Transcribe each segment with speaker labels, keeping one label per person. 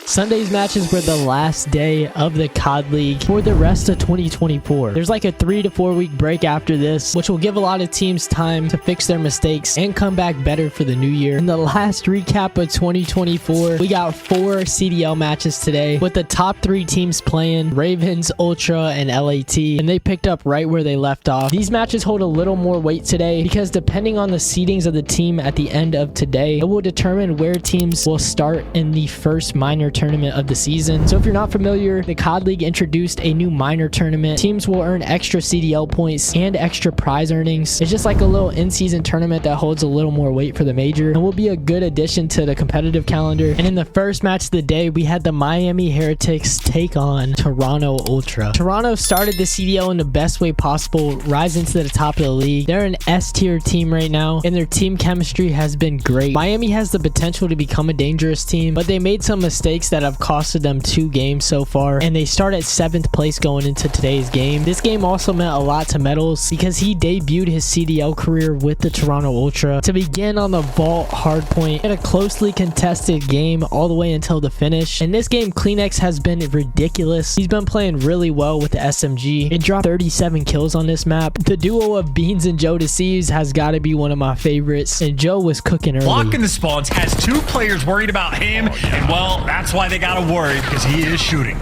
Speaker 1: Sunday's matches were the last day of the COD League for the rest of 2024. There's like a 3 to 4 week break after this, which will give a lot of teams time to fix their mistakes and come back better for the new year. In the last recap of 2024, we got 4 CDL matches today with the top 3 teams playing: Ravens, Ultra, and LAT, and they picked up right where they left off. These matches hold a little more weight today because depending on the seedings of the team at the end of today, it will determine where teams will start in the first minor tournament of the season. So if you're not familiar, the COD League introduced a new minor tournament. Teams will earn extra CDL points and extra prize earnings. It's just like a little in-season tournament that holds a little more weight for the major and will be a good addition to the competitive calendar. And in the first match of the day, we had the Miami Heretics take on Toronto Ultra. Toronto started the CDL in the best way possible, rising to the top of the league. They're an S-tier team right now, and their team chemistry has been great. Miami has the potential to become a dangerous team, but they made some mistakes that have costed them 2 games so far, and they start at 7th place going into today's game. This game also meant a lot to Metals because he debuted his CDL career with the Toronto Ultra to begin on the vault hardpoint in a closely contested game all the way until the finish. In this game, CleanX has been ridiculous. He's been playing really well with the SMG and dropped 37 kills on this map. The duo of Beans and Joe Deceives has got to be one of my favorites, and Joe was cooking early.
Speaker 2: Blocking the spawns, has 2 players worried about him, and well, that's why they gotta worry, because he is shooting.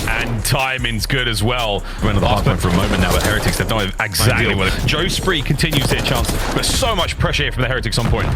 Speaker 3: And timing's good as well. We're in the hardpoint for a moment now, but Heretics, they've done exactly what it. Joe Spree continues their chance, but so much pressure here from the Heretics on point.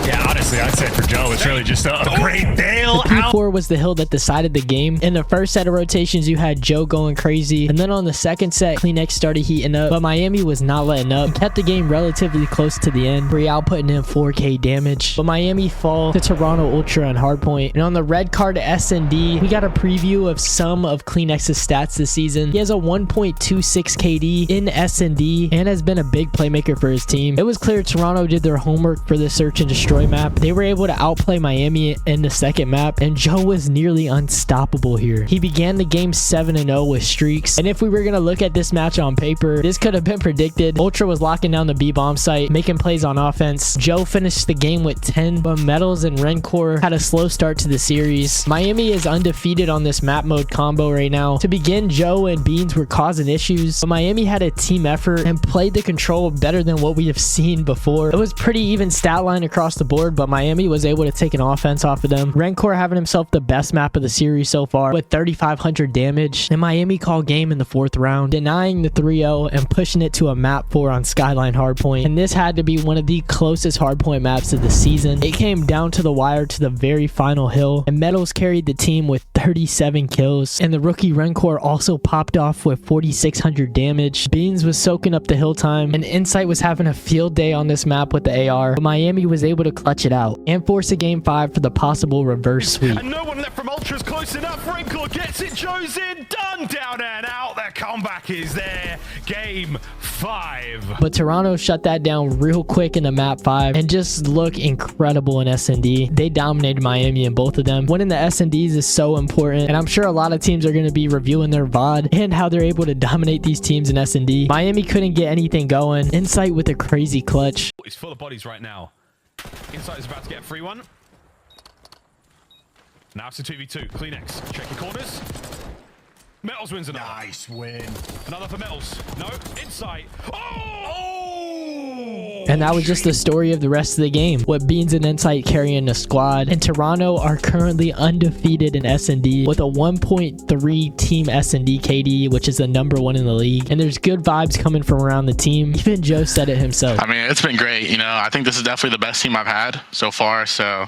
Speaker 2: Yeah, honestly, I'd say for Joe, it's really just a great bail
Speaker 1: The
Speaker 2: out.
Speaker 1: P4 was the hill that decided the game. In the first set of rotations, you had Joe going crazy, and then on the second set, CleanX started heating up, but Miami was not letting up. He kept the game relatively close to the end. Real putting in 4k damage, but Miami fall to Toronto Ultra on hardpoint. And on the red card S&D, we got a preview of some of CleanX's stats this season. He has a 1.26 KD in S&D and has been a big playmaker for his team. It was clear Toronto did their homework for the search and destroy map. They were able to outplay Miami in the second map, and Joe was nearly unstoppable here. He began the game 7-0 with streaks, and if we were going to look at this match on paper, this could have been predicted. Ultra was locking down the B-bomb site, making plays on offense. Joe finished the game with 10, but Metals and Rokkr had a slow start to the series. Miami is undefeated on this map mode combo right now. To begin, Joe and Beans were causing issues, but Miami had a team effort and played the control better than what we have seen before. It was pretty even stat line across the board, but Miami was able to take an offense off of them. Rokkr having himself the best map of the series so far with 3,500 damage, and Miami called game in the 4th round, denying the 3-0 and pushing it to a map 4 on Skyline hardpoint. And this had to be one of the closest hardpoint maps of the season. It came down to the wire to the very final hill, and Metals carried the team with 37 kills, and the rookie Rokkr also popped off with 4,600 damage. Beans was soaking up the hill time, and Insight was having a field day on this map with the AR, but Miami was able to clutch it out and force a game 5 for the possible reverse sweep.
Speaker 3: And no one left from Ultra's close enough. Rokkr gets it, Joe's in, done, down and out. Their comeback is there. Game 5.
Speaker 1: But Toronto shut that down real quick in the map 5 and just look incredible in S&D. They dominated Miami in both of them. Winning the S&Ds is so important, and I'm sure a lot of teams are going to be reviewing their VOD and how they're able to dominate these teams in S&D. Miami couldn't get anything going. Insight with a crazy clutch.
Speaker 3: He's full of bodies right now. Insight is about to get a free one. Now it's a 2v2. CleanX, check your corners. Metals wins another.
Speaker 2: Nice win.
Speaker 3: Another for Metals. No, Insight. Oh!
Speaker 1: And that was just the story of the rest of the game, with Beans and Insight carrying the squad. And Toronto are currently undefeated in S&D with a 1.3 team S&D KD, which is the #1 in the league. And there's good vibes coming from around the team. Even Joe said it himself.
Speaker 4: I mean, it's been great. You know, I think this is definitely the best team I've had so far. So,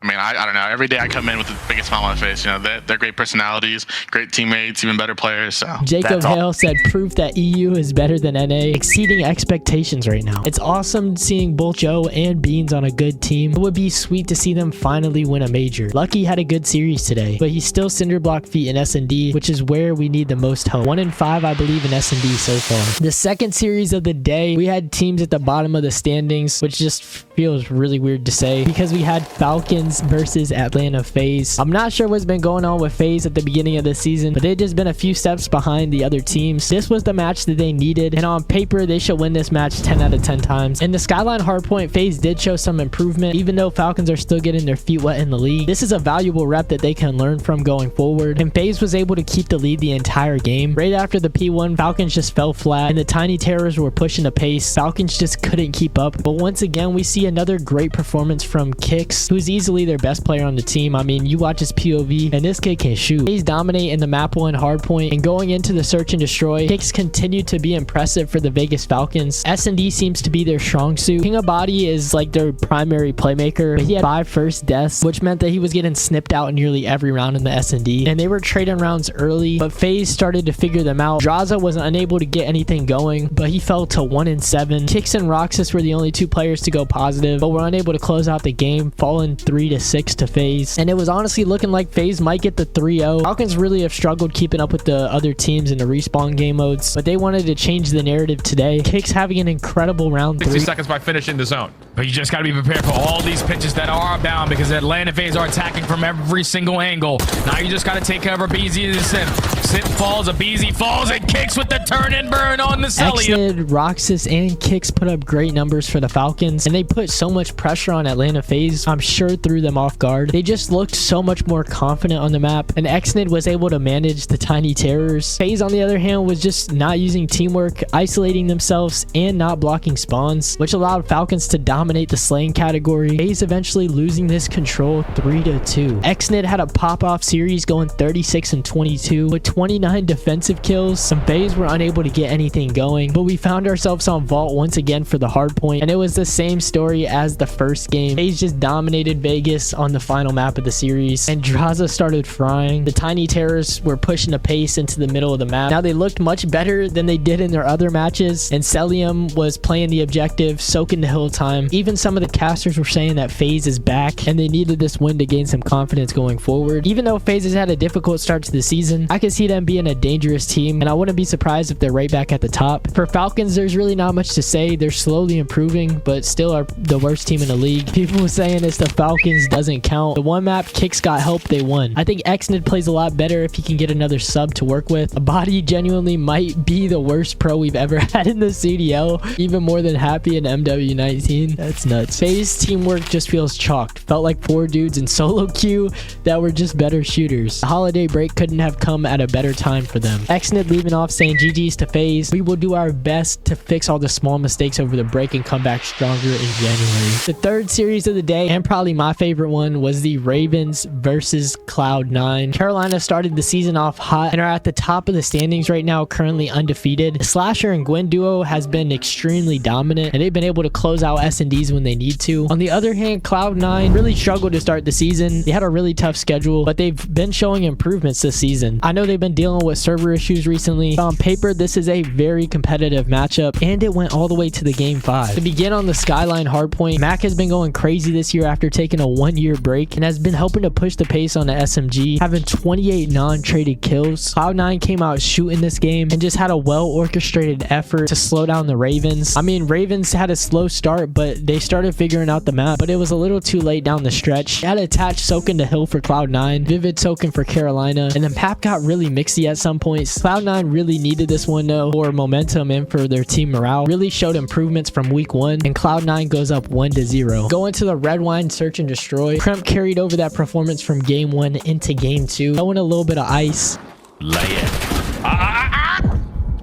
Speaker 4: I mean, I don't know. Every day I come in with the biggest smile on my face. You know, they're great personalities, great teammates, even better players. So
Speaker 1: Jacob Hale said proof that EU is better than NA, exceeding expectations right now. It's awesome seeing both Joe and Beans on a good team. It would be sweet to see them finally win a major. Lucky had a good series today, but he's still cinderblock feet in S&D, which is where we need the most help. 1-5, I believe, in S&D so far. The second series of the day, we had teams at the bottom of the standings, which just feels really weird to say because we had Falcons Falcons versus Atlanta FaZe. I'm not sure what's been going on with FaZe at the beginning of the season, but they've just been a few steps behind the other teams. This was the match that they needed, and on paper, they should win this match 10 out of 10 times. In the Skyline Hardpoint, FaZe did show some improvement, even though Falcons are still getting their feet wet in the league. This is a valuable rep that they can learn from going forward, and FaZe was able to keep the lead the entire game. Right after the P1, Falcons just fell flat, and the Tiny Terrors were pushing the pace. Falcons just couldn't keep up, but once again, we see another great performance from Kix, who's easily their best player on the team. I mean, you watch his POV, and this kid can shoot. FaZe dominate in the map 1 hardpoint, and going into the search and destroy, Kix continued to be impressive for the Vegas Falcons. S&D seems to be their strong suit. King of Body is like their primary playmaker, but he had 5 first deaths, which meant that he was getting snipped out nearly every round in the S&D, and they were trading rounds early, but FaZe started to figure them out. Draza was unable to get anything going, but he fell to 1-7. Kix and Rokkr were the only 2 players to go positive, but were unable to close out the game, falling 3-6 to FaZe, and it was honestly looking like FaZe might get the 3-0. Falcons really have struggled keeping up with the other teams in the respawn game modes, but they wanted to change the narrative today. Kix having an incredible round 3.
Speaker 5: 60 seconds by finishing the zone. But you just got to be prepared for all these pitches that are bound, because Atlanta FaZe are attacking from every single angle. Now you just got to take care of Abeezy and Sim. Sim falls, Abeezy falls, and Kicks with the turn and burn on the Celly.
Speaker 1: Rokkr and Kix put up great numbers for the Falcons, and they put so much pressure on Atlanta FaZe, I'm sure threw them off guard. They just looked so much more confident on the map, and Xnid was able to manage the Tiny Terrors. FaZe, on the other hand, was just not using teamwork, isolating themselves, and not blocking spawns, which allowed Falcons to dominate the slaying category. FaZe eventually losing this control 3-2. Xnid had a pop-off series going 36-22 with 29 defensive kills. Some FaZe were unable to get anything going, but we found ourselves on Vault once again for the hard point, and it was the same story as the first game. FaZe just dominated Vegas on the final map of the series, and Draza started frying. The Tiny Terrors were pushing the pace into the middle of the map. Now they looked much better than they did in their other matches, and Celium was playing the objective, soaking the hill time. Even some of the casters were saying that FaZe is back, and they needed this win to gain some confidence going forward. Even though FaZe has had a difficult start to the season, I can see them being a dangerous team, and I wouldn't be surprised if they're right back at the top. For Falcons, there's really not much to say. They're slowly improving, but still are the worst team in the league. People saying it's the Falcons doesn't count. The one map Kix got help, they won. I think Xnid plays a lot better if he can get another sub to work with. A Body genuinely might be the worst pro we've ever had in the CDL, even more than Happy in MW19. That's nuts. FaZe teamwork just feels chalked. Felt like 4 dudes in solo queue that were just better shooters. The holiday break couldn't have come at a better time for them. Xnid leaving off saying GG's to FaZe. We will do our best to fix all the small mistakes over the break and come back stronger in January. The third series of the day, and probably my favorite one, was the Ravens versus Cloud9. Carolina started the season off hot and are at the top of the standings right now, currently undefeated. The Slasher and Gwen duo has been extremely dominant, and they've been able to close out S&Ds when they need to. On the other hand, Cloud9 really struggled to start the season. They had a really tough schedule, but they've been showing improvements this season. I know they've been dealing with server issues recently, but on paper, this is a very competitive matchup, and it went all the way to the game 5. To begin on the Skyline hardpoint, Mac has been going crazy this year after taking a 1-year break, and has been helping to push the pace on the SMG, having 28 non-traded kills. Cloud9 came out shooting this game and just had a well-orchestrated effort to slow down the Ravens. I mean, Ravens had a slow start, but they started figuring out the map, but it was a little too late down the stretch. They had Attached soaking the hill for Cloud9, Vivid soaking for Carolina, and the map got really mixy at some points. Cloud9 really needed this one though for momentum and for their team morale. Really showed improvements from week 1, and Cloud9 goes up 1-0. Going to the Red Wine search and destroy, Kremp carried over that performance from game 1 into game 2, throwing a little bit of ice.
Speaker 3: Lay it.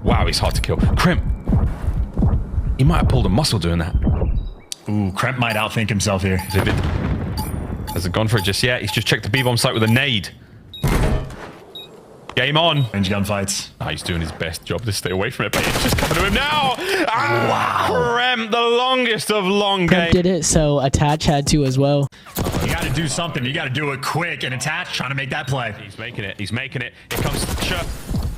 Speaker 3: Wow, he's hard to kill. Crimp. He might have pulled a muscle doing that.
Speaker 2: Ooh, Kremp might outthink himself here.
Speaker 3: Vivid hasn't gone for it just yet. He's just checked the B-bomb site with a nade. Game on.
Speaker 2: Range gunfights.
Speaker 3: Oh, he's doing his best job to stay away from it, but it's just coming to him now. Wow. Kremp, the longest of long games.
Speaker 1: Kremp did it, so Attach had to as well.
Speaker 2: You got to do something. You got to do it quick, and Attach trying to make that play.
Speaker 3: He's making it. He's making it. Here comes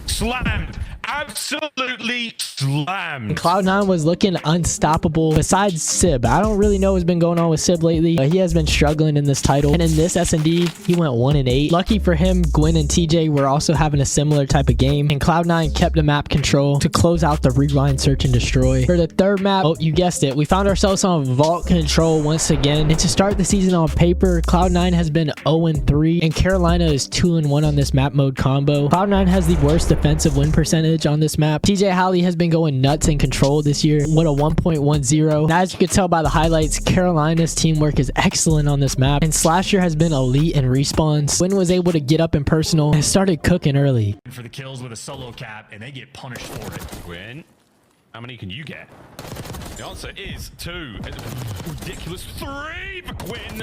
Speaker 3: Slammed. absolutely slammed.
Speaker 1: Cloud9 was looking unstoppable besides Sib. I don't really know what's been going on with Sib lately, but he has been struggling in this title. And in this S&D, he went 1-8. Lucky for him, Gwyn and TJ were also having a similar type of game, and Cloud9 kept the map control to close out the rewind, search, and destroy. For the third map, oh, you guessed it, we found ourselves on vault control once again. And to start the season on paper, Cloud9 has been 0-3, and Carolina is 2-1 on this map mode combo. Cloud9 has the worst defensive win percentage on this map. TJ Halley has been going nuts in control this year with a 1.10. Now, as you can tell by the highlights, Carolina's teamwork is excellent on this map, and Slasher has been elite in respawns. Gwyn was able to get up in personal and started cooking early.
Speaker 2: For the kills with a solo cap, and they get punished for it.
Speaker 3: Gwyn, how many can you get? The answer is 2. Ridiculous 3 for Gwyn.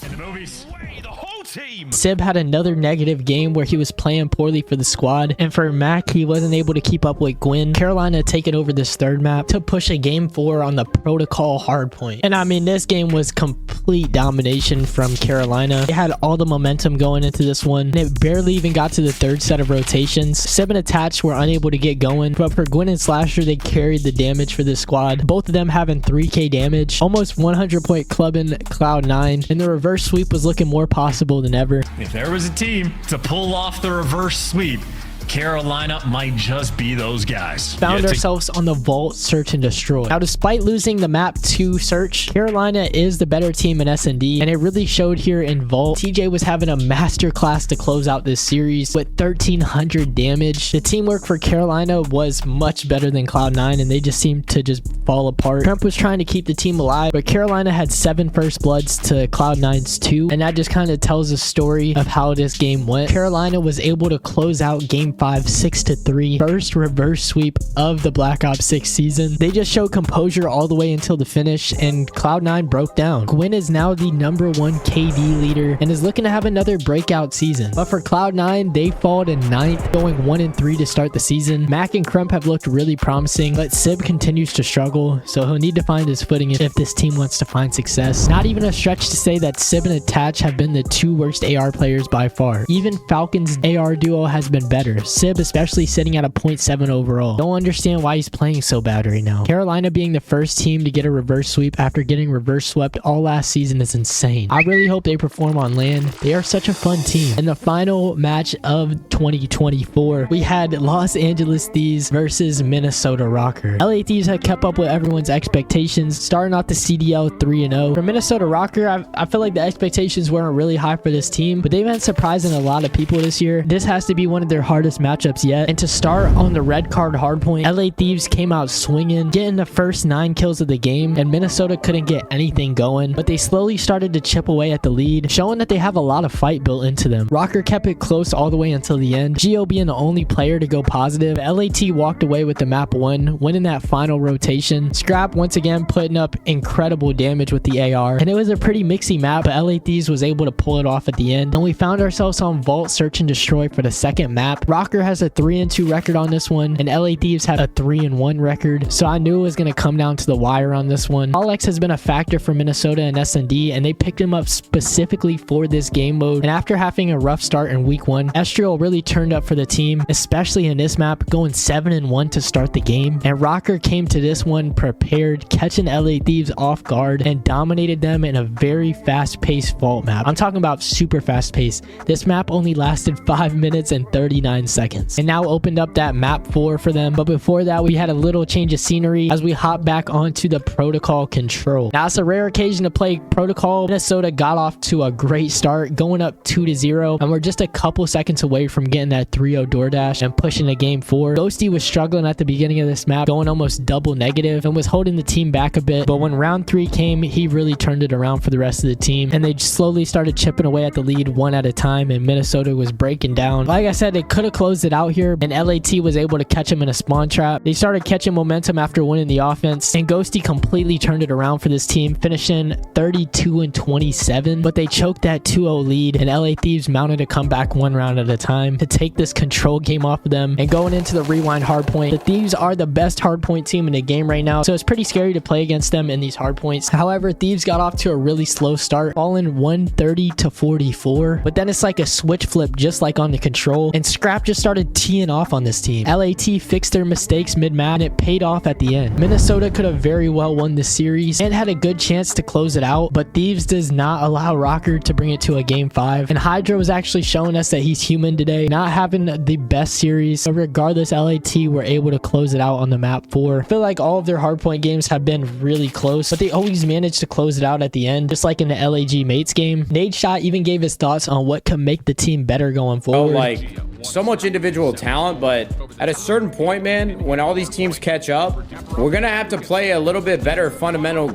Speaker 2: In the movies.
Speaker 3: Way, the whole team.
Speaker 1: Sib had another negative game where he was playing poorly for the squad, and for Mac, he wasn't able to keep up with Gwyn. Carolina taking over this third map to push a game 4 on the protocol hardpoint. And I mean, this game was complete domination from Carolina. They had all the momentum going into this one, and it barely even got to the third set of rotations. Sib and Attach were unable to get going, but for Gwyn and Slasher, they carried the damage for this squad. Both of them having 3k damage, almost 100 point clubbing Cloud9, and the reverse sweep was looking more possible than ever.
Speaker 2: If there was a team to pull off the reverse sweep, Carolina might just be those guys.
Speaker 1: Found ourselves on the vault, search, and destroy. Now, despite losing the map to search, Carolina is the better team in S&D, and it really showed here in vault. TJ was having a master class to close out this series with 1300 damage. The teamwork for Carolina was much better than Cloud9, and they just seemed to just fall apart. Trump was trying to keep the team alive, but Carolina had 7 first bloods to Cloud9's 2, and that just kind of tells a story of how this game went. Carolina was able to close out game 5 6-3, first reverse sweep of the Black Ops 6 season. They just showed composure all the way until the finish, and Cloud9 broke down. Gwyn is now the #1 KD leader and is looking to have another breakout season. But for Cloud9, they fall to 9th, going 1-3 to start the season. Mac and Crump have looked really promising, but Sib continues to struggle, so he'll need to find his footing if this team wants to find success. Not even a stretch to say that Sib and Attach have been the 2 worst AR players by far. Even Falcons' AR duo has been better. Sib especially sitting at a 0.7 overall. Don't understand why he's playing so bad right now. Carolina being the first team to get a reverse sweep after getting reverse swept all last season is insane. I really hope they perform on land. They are such a fun team. In the final match of 2024, we had Los Angeles Thieves versus Minnesota Rokkr. LA Thieves had kept up with everyone's expectations, starting off the CDL 3-0. For Minnesota Rokkr, I feel like the expectations weren't really high for this team, but they've been surprising a lot of people this year. This has to be one of their hardest matchups yet. And to start on the red card hardpoint, LA Thieves came out swinging, getting the first 9 kills of the game, and Minnesota couldn't get anything going, but they slowly started to chip away at the lead, showing that they have a lot of fight built into them. Rokkr kept it close all the way until the end, Geo being the only player to go positive. LAT walked away with the map 1, winning that final rotation. Scrap once again putting up incredible damage with the AR, and it was a pretty mixy map, but LA Thieves was able to pull it off at the end, and we found ourselves on vault, search, and destroy for the second map. Rokkr has a 3-2 record on this one, and LA Thieves had a 3-1 record, so I knew it was going to come down to the wire on this one. Alex has been a factor for Minnesota and S&D, and they picked him up specifically for this game mode, and after having a rough start in week 1, Estriel really turned up for the team, especially in this map, going 7-1 to start the game, and Rokkr came to this one prepared, catching LA Thieves off guard, and dominated them in a very fast-paced vault map. I'm talking about super fast-paced. This map only lasted 5 minutes and 39 seconds, and now opened up that map 4 for them. But before that, we had a little change of scenery as we hop back onto the protocol control. Now, it's a rare occasion to play protocol. Minnesota got off to a great start, going up 2-0, and we're just a couple seconds away from getting that 3-0 DoorDash and pushing to game 4. Ghosty was struggling at the beginning of this map, going almost double negative, and was holding the team back a bit, but when round 3 came, he really turned it around for the rest of the team, and they slowly started chipping away at the lead one at a time, and Minnesota was breaking down. Like I said, they could have closed it out here, and LAT was able to catch him in a spawn trap. They started catching momentum after winning the offense, and Ghosty completely turned it around for this team, finishing 32-27, but they choked that 2-0 lead, and LA Thieves mounted a comeback 1 round at a time to take this control game off of them. And going into the rewind hardpoint, the Thieves are the best hardpoint team in the game right now, so it's pretty scary to play against them in these hardpoints. However, Thieves got off to a really slow start, falling 130-44, but then it's like a switch flip just like on the control, and Scrap just started teeing off on this team. LAT fixed their mistakes mid-map and it paid off at the end. Minnesota could have very well won this series and had a good chance to close it out, but Thieves does not allow Rokkr to bring it to a game 5. And Hydra was actually showing us that he's human today, not having the best series. So regardless, LAT were able to close it out on the map 4. I feel like all of their hardpoint games have been really close, but they always manage to close it out at the end, just like in the LAG Mates game. Nadeshot even gave his thoughts on what could make the team better going forward.
Speaker 6: Like, so much individual talent, but at a certain point, man, when all these teams catch up, we're gonna have to play a little bit better fundamental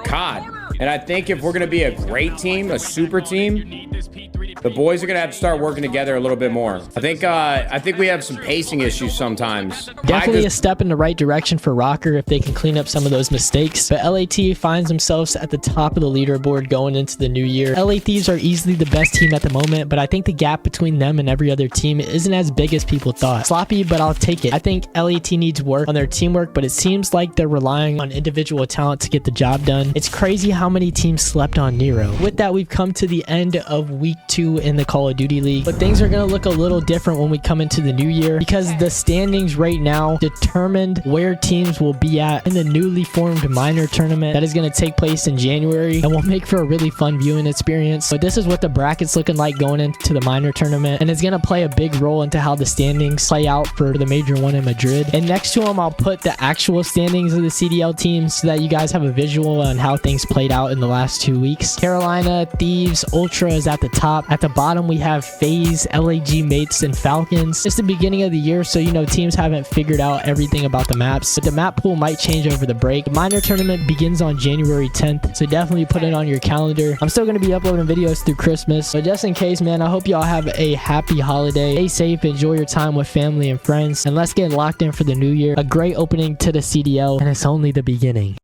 Speaker 6: COD. And I think if we're gonna be a great team, a super team, the boys are gonna have to start working together a little bit more. I think we have some pacing issues sometimes.
Speaker 1: Definitely a step in the right direction for Rokkr if they can clean up some of those mistakes. But LAT finds themselves at the top of the leaderboard going into the new year. LA Thieves are easily the best team at the moment, but I think the gap between them and every other team isn't as big as people thought. Sloppy, but I'll take it. I think LAT needs work on their teamwork, but it seems like they're relying on individual talent to get the job done. It's crazy how many teams slept on Nero. With that, we've come to the end of week 2 in the Call of Duty League, but things are going to look a little different when we come into the new year because the standings right now determined where teams will be at in the newly formed minor tournament that is going to take place in January and will make for a really fun viewing experience. But this is what the bracket's looking like going into the minor tournament, and it's going to play a big role into how the standings play out for the major one in Madrid. And next to them, I'll put the actual standings of the CDL teams so that you guys have a visual on how things played out in the last 2 weeks. Carolina, Thieves, Ultra is at the top. At the bottom, we have FaZe, LAG Mates, and Falcons. It's the beginning of the year, so you know teams haven't figured out everything about the maps, but the map pool might change over the break. The minor tournament begins on January 10th, so definitely put it on your calendar. I'm still going to be uploading videos through Christmas, but just in case, man, I hope y'all have a happy holiday. Stay safe, enjoy your time with family and friends, and let's get locked in for the new year. A great opening to the CDL, and it's only the beginning.